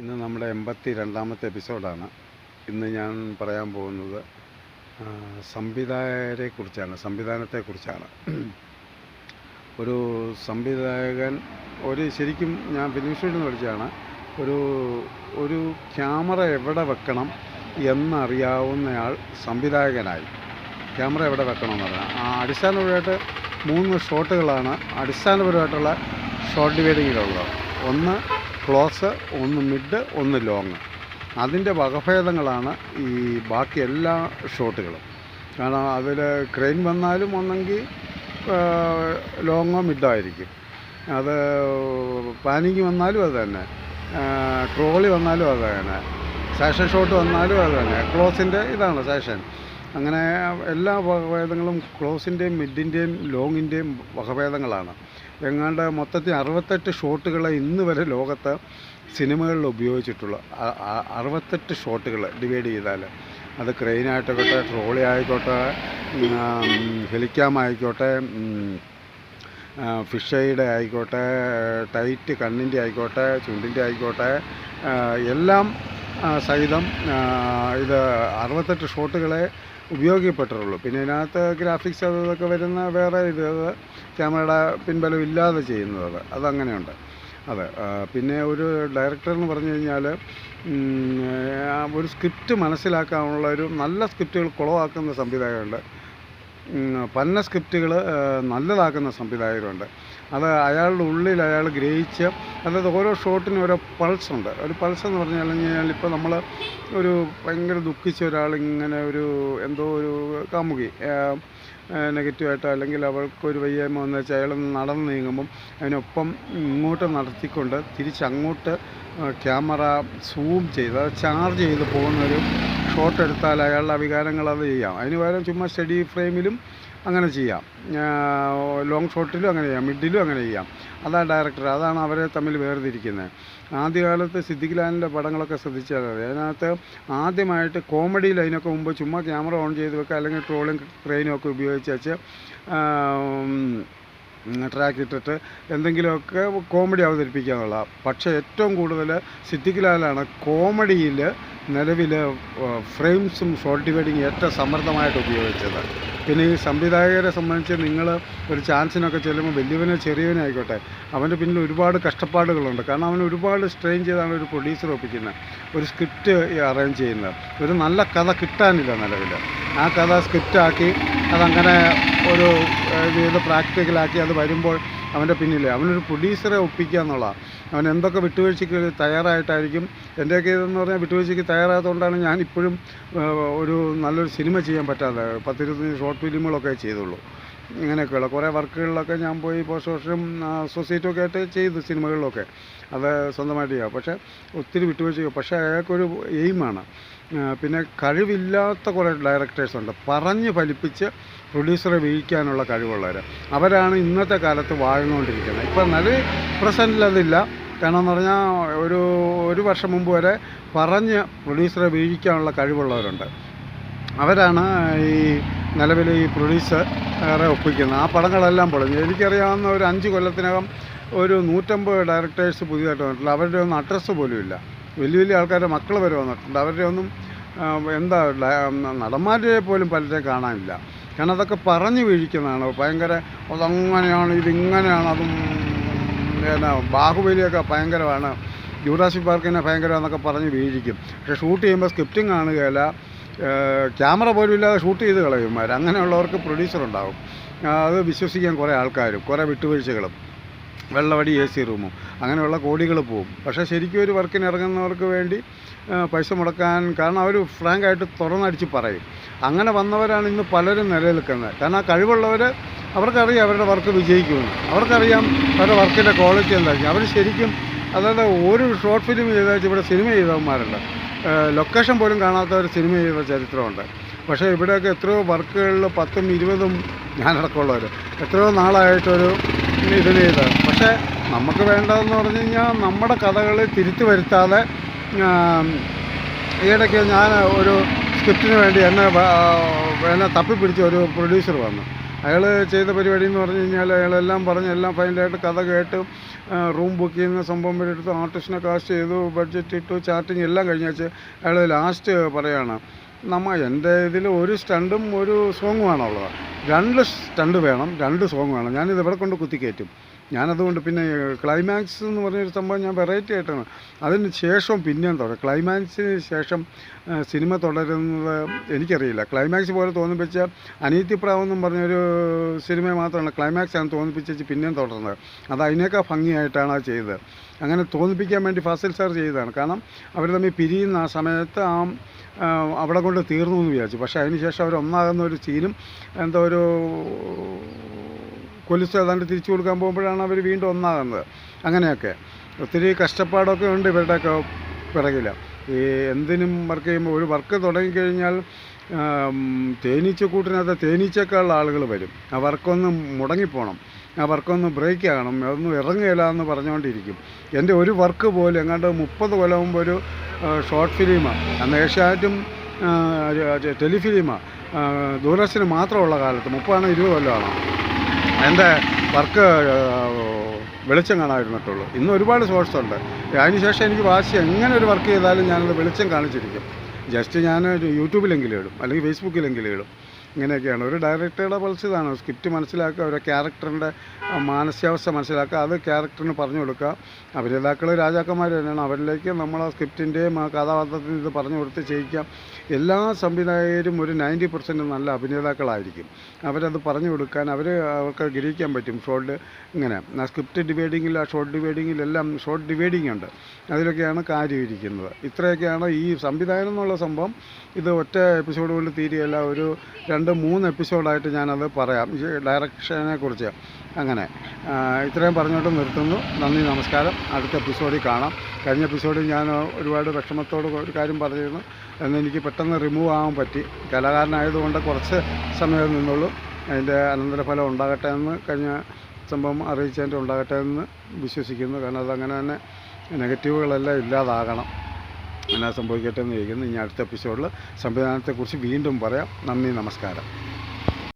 ഇന്ന് നമ്മുടെ 82ാമത്തെ എപ്പിസോഡാണ്. ഇന്ന് ഞാൻ പറയാൻ പോകുന്നത് സംവിധാനത്തെക്കുറിച്ചാണ്. ഒരു സംവിധായകൻ ശരിക്കും ഞാൻ ഫിലിം സ്റ്റൂഡിയോയിൽ പഠിച്ചതാണ്. ഒരു ഒരു ക്യാമറ എവിടെ വെക്കണം എന്നറിയാവുന്നയാൾ സംവിധായകനായി. ക്യാമറ എവിടെ വെക്കണമെന്ന് പറഞ്ഞാൽ അടിസ്ഥാനപരമായിട്ട് 3 ഷോട്ടുകളാണ് അടിസ്ഥാനപരമായിട്ടുള്ള ഷോർട്ട് ഡിവൈഡിങ്ങിലുള്ളത്. ഒന്ന് ക്ലോസ്, ഒന്ന് മിഡ്, ഒന്ന് ലോങ്. അതിൻ്റെ വകഭേദങ്ങളാണ് ഈ ബാക്കി എല്ലാ ഷോട്ടുകളും. കാരണം അതിൽ ക്രെയിൻ വന്നാലും ഒന്നെങ്കിൽ ലോങ്ങോ മിഡോ ആയിരിക്കും. അത് പാനിങ് വന്നാലും അത് തന്നെ, ട്രോളി വന്നാലും അത് തന്നെ, സാഷൻ ഷോട്ട് വന്നാലും അത് തന്നെ. ക്ലോസിൻ്റെ ഇതാണ് സാഷൻ. അങ്ങനെ എല്ലാ വകഭേദങ്ങളും ക്ലോസിൻ്റെയും മിഡിൻ്റെയും ലോങ്ങിൻ്റെയും വകഭേദങ്ങളാണ്. എങ്ങാണ്ട് മൊത്തത്തിൽ 68 ഷോട്ടുകൾ ഇന്ന് വരെ ലോകത്ത് സിനിമകളിൽ ഉപയോഗിച്ചിട്ടുള്ളൂ. 68 ഷോട്ടുകൾ ഡിവൈഡ് ചെയ്താൽ അത് ക്രെയിനായിട്ടോട്ടെ, ട്രോളി ആയിക്കോട്ടെ, ഹെലിക്യാം ആയിക്കോട്ടെ, ഫിഷ് ഐയുടെ ആയിക്കോട്ടെ, ടൈറ്റ് കണ്ണിൻ്റെ ആയിക്കോട്ടെ, ചുണ്ടിൻ്റെ ആയിക്കോട്ടെ, എല്ലാം സഹിതം ഇത് 68 ഷോട്ടുകളെ ഉപയോഗിക്കപ്പെട്ടിട്ടുള്ളൂ. പിന്നെ ഇതിനകത്ത് ഗ്രാഫിക്സ് അതൊക്കെ വരുന്ന വേറെ ഇത് ക്യാമറയുടെ പിൻബലം ഇല്ലാതെ ചെയ്യുന്നത് അതങ്ങനെയുണ്ട്. പിന്നെ ഒരു ഡയറക്ടർ എന്ന് പറഞ്ഞു കഴിഞ്ഞാൽ ഒരു സ്ക്രിപ്റ്റ് മനസ്സിലാക്കാനുള്ള ഒരു നല്ല സ്ക്രിപ്റ്റുകൾ കുളമാക്കുന്ന സംവിധായകരുണ്ട്, പന്ന സ്ക്രിപ്റ്റുകൾ നല്ലതാക്കുന്ന സംവിധായകരുണ്ട്. അത് അയാളുടെ ഉള്ളിൽ അയാൾ ഗ്രഹിച്ച്, അതായത് ഓരോ ഷോട്ടിനും ഓരോ പൾസുണ്ട്. ഒരു പൾസ് എന്ന് പറഞ്ഞാൽ ഇപ്പോൾ നമ്മൾ ഒരു ഭയങ്കര ദുഃഖിച്ച ഒരാളിങ്ങനെ എന്തോ ഒരു കാമുകി നെഗറ്റീവായിട്ടോ അല്ലെങ്കിൽ അവൾക്കൊരു വയ്യായ്മ വന്നു വെച്ചാൽ അയാൾ നടന്ന് നീങ്ങുമ്പം അതിനൊപ്പം ഇങ്ങോട്ട് നടത്തിക്കൊണ്ട് തിരിച്ചങ്ങോട്ട് ക്യാമറ സൂം ചെയ്ത് ചാർജ് ചെയ്ത് പോകുന്നൊരു ഷോട്ട് എടുത്താൽ അയാളുടെ വികാരങ്ങൾ അത് ചെയ്യാം. അതിന് പകരം ചുമ്മാ സ്റ്റഡി ഫ്രെയിമിലും അങ്ങനെ ചെയ്യാം, ലോങ് ഷോട്ടിലും അങ്ങനെ ചെയ്യാം, മിഡിലും അങ്ങനെ ചെയ്യാം. അതാണ് ഡയറക്ടർ, അതാണ് അവരെ തമ്മിൽ വേർതിരിക്കുന്നത്. ആദ്യകാലത്ത് സിദ്ദിഖ് ലാലിൻ്റെ പടങ്ങളൊക്കെ ശ്രദ്ധിച്ചാൽ മതി. അതിനകത്ത് ആദ്യമായിട്ട് കോമഡിയിൽ അതിനൊക്കെ മുമ്പ് ചുമ്മാ ക്യാമറ ഓൺ ചെയ്ത് വെക്കുക, അല്ലെങ്കിൽ ട്രോളും ക്രെയിനും ഒക്കെ ഉപയോഗിച്ച് വെച്ച് ട്രാക്ക് ഇട്ടിട്ട് എന്തെങ്കിലുമൊക്കെ കോമഡി അവതരിപ്പിക്കുക എന്നുള്ളതാണ്. പക്ഷേ ഏറ്റവും കൂടുതൽ സിദ്ദിഖ് ലാലാണ് കോമഡിയിൽ നിലവിൽ ഫ്രെയിംസും ഷോർട്ട് ഡിവൈഡിങ് ഏറ്റവും സമർത്ഥമായിട്ട് ഉപയോഗിച്ചത്. പിന്നെ ഈ സംവിധായകരെ സംബന്ധിച്ച് നിങ്ങൾ ഒരു ചാൻസിനൊക്കെ ചെല്ലുമ്പോൾ വലിയവനോ ചെറിയവനായിക്കോട്ടെ, അവൻ്റെ പിന്നിൽ ഒരുപാട് കഷ്ടപ്പാടുകളുണ്ട്. കാരണം അവൻ ഒരുപാട് സ്ട്രെയിൻ ചെയ്താണ് ഒരു പ്രൊഡ്യൂസർ ഒപ്പിക്കുന്നത്, ഒരു സ്ക്രിപ്റ്റ് അറേഞ്ച് ചെയ്യുന്നത്. ഒരു നല്ല കഥ കിട്ടാനില്ല നിലവിൽ. ആ കഥ സ്ക്രിപ്റ്റാക്കി അതങ്ങനെ ഒരു ഇത് പ്രാക്ടിക്കലാക്കി അത് വരുമ്പോൾ അവൻ്റെ പിന്നിൽ അവനൊരു പ്രൊഡ്യൂസറെ ഒപ്പിക്കുക എന്നുള്ളതാണ്. അവൻ എന്തൊക്കെ വിട്ടുവീഴ്ചയ്ക്ക് തയ്യാറായിട്ടായിരിക്കും. എൻ്റെയൊക്കെ ഇതെന്ന് പറഞ്ഞാൽ വിട്ടുവീഴ്ചയ്ക്ക് തയ്യാറായതുകൊണ്ടാണ് ഞാൻ ഇപ്പോഴും ഒരു നല്ലൊരു സിനിമ ചെയ്യാൻ പറ്റാതെ 10-25 ഷോർട്ട് ഫിലിമുകളൊക്കെ ചെയ്തുള്ളൂ. ഇങ്ങനെയൊക്കെയുള്ള കുറേ വർക്കുകളിലൊക്കെ ഞാൻ പോയി പോസ്റ്റ് പ്രൊഡക്ഷൻ അസോസിയേറ്റൊക്കെ ആയിട്ട് ചെയ്തു സിനിമകളിലൊക്കെ. അത് സ്വന്തമായിട്ട് ചെയ്യാം. പക്ഷേ ഒത്തിരി വിട്ടുവീഴ്ച. പക്ഷേ അയാൾക്കൊരു എയിമാണ്. പിന്നെ കഴിവില്ലാത്ത കുറേ ഡയറക്ടേഴ്സുണ്ട്, പറഞ്ഞ് ഫലിപ്പിച്ച് പ്രൊഡ്യൂസറെ വീഴിക്കാനുള്ള കഴിവുള്ളവർ. അവരാണ് ഇന്നത്തെ കാലത്ത് വാഴുന്നുകൊണ്ടിരിക്കുന്നത്. ഇപ്പം നിലവിൽ പ്രസൻറ്റിൽ അതില്ല. കാരണം എന്ന് പറഞ്ഞാൽ ഒരു വർഷം മുമ്പ് വരെ പറഞ്ഞ് പ്രൊഡ്യൂസറെ വീഴിക്കാനുള്ള കഴിവുള്ളവരുണ്ട്. അവരാണ് ഈ നിലവിൽ ഈ പ്രൊഡ്യൂസറെ ഒപ്പിക്കുന്നത്. ആ പടങ്ങളെല്ലാം പൊളിഞ്ഞു. എനിക്കറിയാവുന്ന ഒരു 5 കൊല്ലത്തിനകം ഒരു 150 ഡയറക്ടേഴ്സ് പുതിയതായിട്ട് വന്നിട്ടുണ്ട്. അവരുടെ ഒന്നും അഡ്രസ്സ് പോലും ഇല്ല. വലിയ വലിയ ആൾക്കാരുടെ മക്കൾ വരെ വന്നിട്ടുണ്ട്. അവരുടെ ഒന്നും നടന്മാരെ പോലും പലരെയും കാണാനില്ല. കാരണം അതൊക്കെ പറഞ്ഞു വീഴിക്കുന്നതാണ്. ഭയങ്കര അതങ്ങനെയാണ്, ഇതിങ്ങനെയാണ്, അതും ബാഹുബലിയൊക്കെ ഭയങ്കരമാണ്, ജൂറാസിക് പാർക്കിനെ ഭയങ്കരമാണെന്നൊക്കെ പറഞ്ഞ് വീഴിക്കും. പക്ഷേ ഷൂട്ട് ചെയ്യുമ്പോൾ സ്ക്രിപ്റ്റും കാണുകയില്ല, ക്യാമറ പോലും ഇല്ലാതെ ഷൂട്ട് ചെയ്ത് കളയുമാർ. അങ്ങനെയുള്ളവർക്ക് പ്രൊഡ്യൂസറുണ്ടാവും. അത് വിശ്വസിക്കാൻ കുറേ ആൾക്കാരും കുറേ വിട്ടുവീഴ്ചകളും, വെള്ളവടി AC റൂമും, അങ്ങനെയുള്ള കോടികൾ പോവും. പക്ഷേ ശരിക്കും ഒരു വർക്കിന് ഇറങ്ങുന്നവർക്ക് വേണ്ടി പൈസ മുടക്കാൻ, കാരണം അവർ ഫ്രാങ്കായിട്ട് തുറന്നടിച്ച് പറയും. അങ്ങനെ വന്നവരാണ് ഇന്ന് പലരും നിലനിൽക്കുന്നത്. കാരണം ആ കഴിവുള്ളവർ, അവർക്കറിയാം അവരുടെ വർക്ക് വിജയിക്കുമെന്ന്, അവർക്കറിയാം അവരുടെ വർക്കിൻ്റെ ക്വാളിറ്റി എന്തായിരിക്കും. അവർ ശരിക്കും, അതായത് ഒരു ഷോർട്ട് ഫിലിം ചെയ്താൽ ഇവിടെ സിനിമ ചെയ്തവന്മാരുണ്ട്, ലൊക്കേഷൻ പോലും കാണാത്ത ഒരു സിനിമ ചെയ്ത ചരിത്രമുണ്ട്. പക്ഷേ ഇവിടെയൊക്കെ എത്രയോ വർക്കുകളിൽ 10ഉം 20ഉം ഞാനടക്കമുള്ളവർ എത്രയോ നാളായിട്ടൊരു ഇതിന് ചെയ്ത്. പക്ഷേ നമുക്ക് വേണ്ടതെന്ന് പറഞ്ഞു കഴിഞ്ഞാൽ നമ്മുടെ കഥകളെ തിരുത്തി വരുത്താതെ, ഈയിടയ്ക്ക് ഞാൻ ഒരു സ്ക്രിപ്റ്റിന് വേണ്ടി എന്നെ തപ്പിപ്പിടിച്ച ഒരു പ്രൊഡ്യൂസർ വന്നു. അയാൾ ചെയ്ത പരിപാടി എന്ന് പറഞ്ഞു കഴിഞ്ഞാൽ അയാളെല്ലാം പറഞ്ഞ് എല്ലാം ഫൈനലായിട്ട് കഥ കേട്ട് റൂം ബുക്ക് ചെയ്യുന്ന സംഭവം വരെ എടുത്ത് ആർട്ടിസ്റ്റിനെ കാസ്റ്റ് ചെയ്തു, ബഡ്ജറ്റ് ഇട്ടു, ചാർട്ടിങ് എല്ലാം കഴിഞ്ഞാൽ അയാൾ ലാസ്റ്റ് പറയുകയാണ്, എൻ്റെ ഇതിൽ ഒരു സ്റ്റണ്ടും ഒരു സോങ്ങുമാണുള്ളത്, 2 സ്റ്റണ്ട് വേണം, 2 സോങ് വേണം, ഞാനിത് ഇവിടെ കൊണ്ട് കുത്തിക്കയറ്റും. ഞാനതുകൊണ്ട് പിന്നെ ക്ലൈമാക്സ് എന്ന് പറഞ്ഞൊരു സംഭവം ഞാൻ വെറൈറ്റി ആയിട്ടാണ് അതിന് ശേഷം പിന്നെയും തുടരും. ക്ലൈമാക്സിന് ശേഷം സിനിമ തുടരുന്നത് എനിക്കറിയില്ല. ക്ലൈമാക്സ് പോലെ തോന്നിപ്പിച്ച അനീതിപ്രാവ് എന്നും പറഞ്ഞൊരു സിനിമ മാത്രമാണ് ക്ലൈമാക്സ് ആണ് തോന്നിപ്പിച്ച് പിന്നെയും തുടർന്നത്. അത് അതിനേക്കാൾ ഭംഗിയായിട്ടാണ് അത് ചെയ്തത്. അങ്ങനെ തോന്നിപ്പിക്കാൻ വേണ്ടി ഫാസിൽ സാർ ചെയ്തതാണ്. കാരണം അവർ തമ്മിൽ പിരിയുന്ന ആ സമയത്ത് അവിടെ കൊണ്ട് തീർന്നു എന്ന് വിചാരിച്ചു. പക്ഷേ അതിന് ശേഷം അവർ ഒന്നാകുന്ന ഒരു സീനും എന്തോ ഒരു കൊലുസ് ഏതാണ്ട് തിരിച്ചു കൊടുക്കാൻ പോകുമ്പോഴാണ് അവർ വീണ്ടും ഒന്നാകുന്നത്. അങ്ങനെയൊക്കെ ഒത്തിരി കഷ്ടപ്പാടൊക്കെ ഉണ്ട് ഇവരുടെയൊക്കെ പിറകിൽ. ഈ എന്തിനും വർക്ക് ചെയ്യുമ്പോൾ ഒരു വർക്ക് തുടങ്ങിക്കഴിഞ്ഞാൽ തേനീച്ചക്കൂട്ടിനകത്ത് തേനീച്ചക്കാളുള്ള ആളുകൾ വരും. ആ വർക്കൊന്ന് മുടങ്ങിപ്പോണം, ആ വർക്കൊന്ന് ബ്രേക്ക് ആകണം, അതൊന്നും ഇറങ്ങുകയില്ല എന്ന് പറഞ്ഞുകൊണ്ടിരിക്കും. എൻ്റെ ഒരു വർക്ക് പോലും എങ്ങാണ്ട് 30 കൊല്ലം മുമ്പ് ഒരു ഷോർട്ട് ഫിലിമാണ്, അന്ന് ഏഷ്യാനെറ്റും ടെലിഫിലിമാണ്, ദൂരദർശന് മാത്രമുള്ള കാലത്ത് 30-20 കൊല്ലമാണ് എൻ്റെ വർക്ക് വെളിച്ചം കാണാതിരുന്നിട്ടുള്ളൂ. ഇന്ന് ഒരുപാട് സോഴ്സ് ഉണ്ട്. അതിനുശേഷം എനിക്ക് വാശി എങ്ങനെ ഒരു വർക്ക് ചെയ്താലും ഞാനത് വെളിച്ചം കാണിച്ചിരിക്കും. ജസ്റ്റ് ഞാൻ യൂട്യൂബിലെങ്കിലും ഇടും, അല്ലെങ്കിൽ ഫേസ്ബുക്കിലെങ്കിലും ഇടും. ഇങ്ങനെയൊക്കെയാണ് ഒരു ഡയറക്ടറുടെ പൾസ്. ഇതാണ് സ്ക്രിപ്റ്റ് മനസ്സിലാക്കുക, ഒരു ക്യാരക്ടറിൻ്റെ മാനസികാവസ്ഥ മനസ്സിലാക്കുക, അത് ക്യാരക്ടറിന് പറഞ്ഞു കൊടുക്കുക. അഭിനേതാക്കൾ രാജാക്കന്മാർ തന്നെയാണ്, അവരിലേക്ക് നമ്മൾ ആ സ്ക്രിപ്റ്റിൻ്റെയും ആ കഥാപാത്രത്തിൻ്റെ ഇത് പറഞ്ഞു കൊടുത്ത് ചെയ്യിക്കാം. എല്ലാ സംവിധായകരും ഒരു 90% നല്ല അഭിനേതാക്കളായിരിക്കും. അവരത് പറഞ്ഞു കൊടുക്കാൻ അവർക്ക് ഗ്രഹിക്കാൻ പറ്റും. ഷോർട്ട് ഇങ്ങനെ ആ സ്ക്രിപ്റ്റ് ഡിവൈഡിങ്ങിൽ, ആ ഷോർട്ട് ഡിവൈഡിങ്ങിലെല്ലാം ഷോർട്ട് ഡിവൈഡിങ് ഉണ്ട്. അതിലൊക്കെയാണ് കാര്യം ഇരിക്കുന്നത്. ഇത്രയൊക്കെയാണ് ഈ സംവിധാനം എന്നുള്ള സംഭവം. ഇത് ഒറ്റ എപ്പിസോഡ് കൊണ്ട് തീരുകയല്ല, ഒരു 2-3 എപ്പിസോഡായിട്ട് ഞാനത് പറയാം ഈ ഡയറക്ഷനെ കുറിച്ച്. അങ്ങനെ ഇത്രയും പറഞ്ഞുകൊണ്ട് നിർത്തുന്നു. നന്ദി, നമസ്കാരം. അടുത്ത എപ്പിസോഡിൽ കാണാം. കഴിഞ്ഞ എപ്പിസോഡിൽ ഞാൻ ഒരുപാട് വിഷമത്തോട് ഒരു കാര്യം പറഞ്ഞിരുന്നു, എന്നെനിക്ക് പെട്ടെന്ന് റിമൂവ് ആകാൻ പറ്റി. കലാകാരനായതുകൊണ്ട് കുറച്ച് സമയം നിന്നുള്ളൂ. അതിൻ്റെ അനന്തരഫലം ഉണ്ടാകട്ടെ എന്ന് കഴിഞ്ഞ സംഭവം അറിയിച്ചതിൻ്റെ ഉണ്ടാകട്ടെ എന്ന് വിശ്വസിക്കുന്നു. കാരണം അതങ്ങനെ തന്നെ നെഗറ്റീവുകളെല്ലാം ഇല്ലാതാകണം. അങ്ങനെ സംഭവിക്കട്ടെ എന്ന് ചോദിക്കുന്നു. ഇനി അടുത്ത എപ്പിസോഡിൽ സംവിധാനത്തെക്കുറിച്ച് വീണ്ടും പറയാം. നന്ദി, നമസ്കാരം.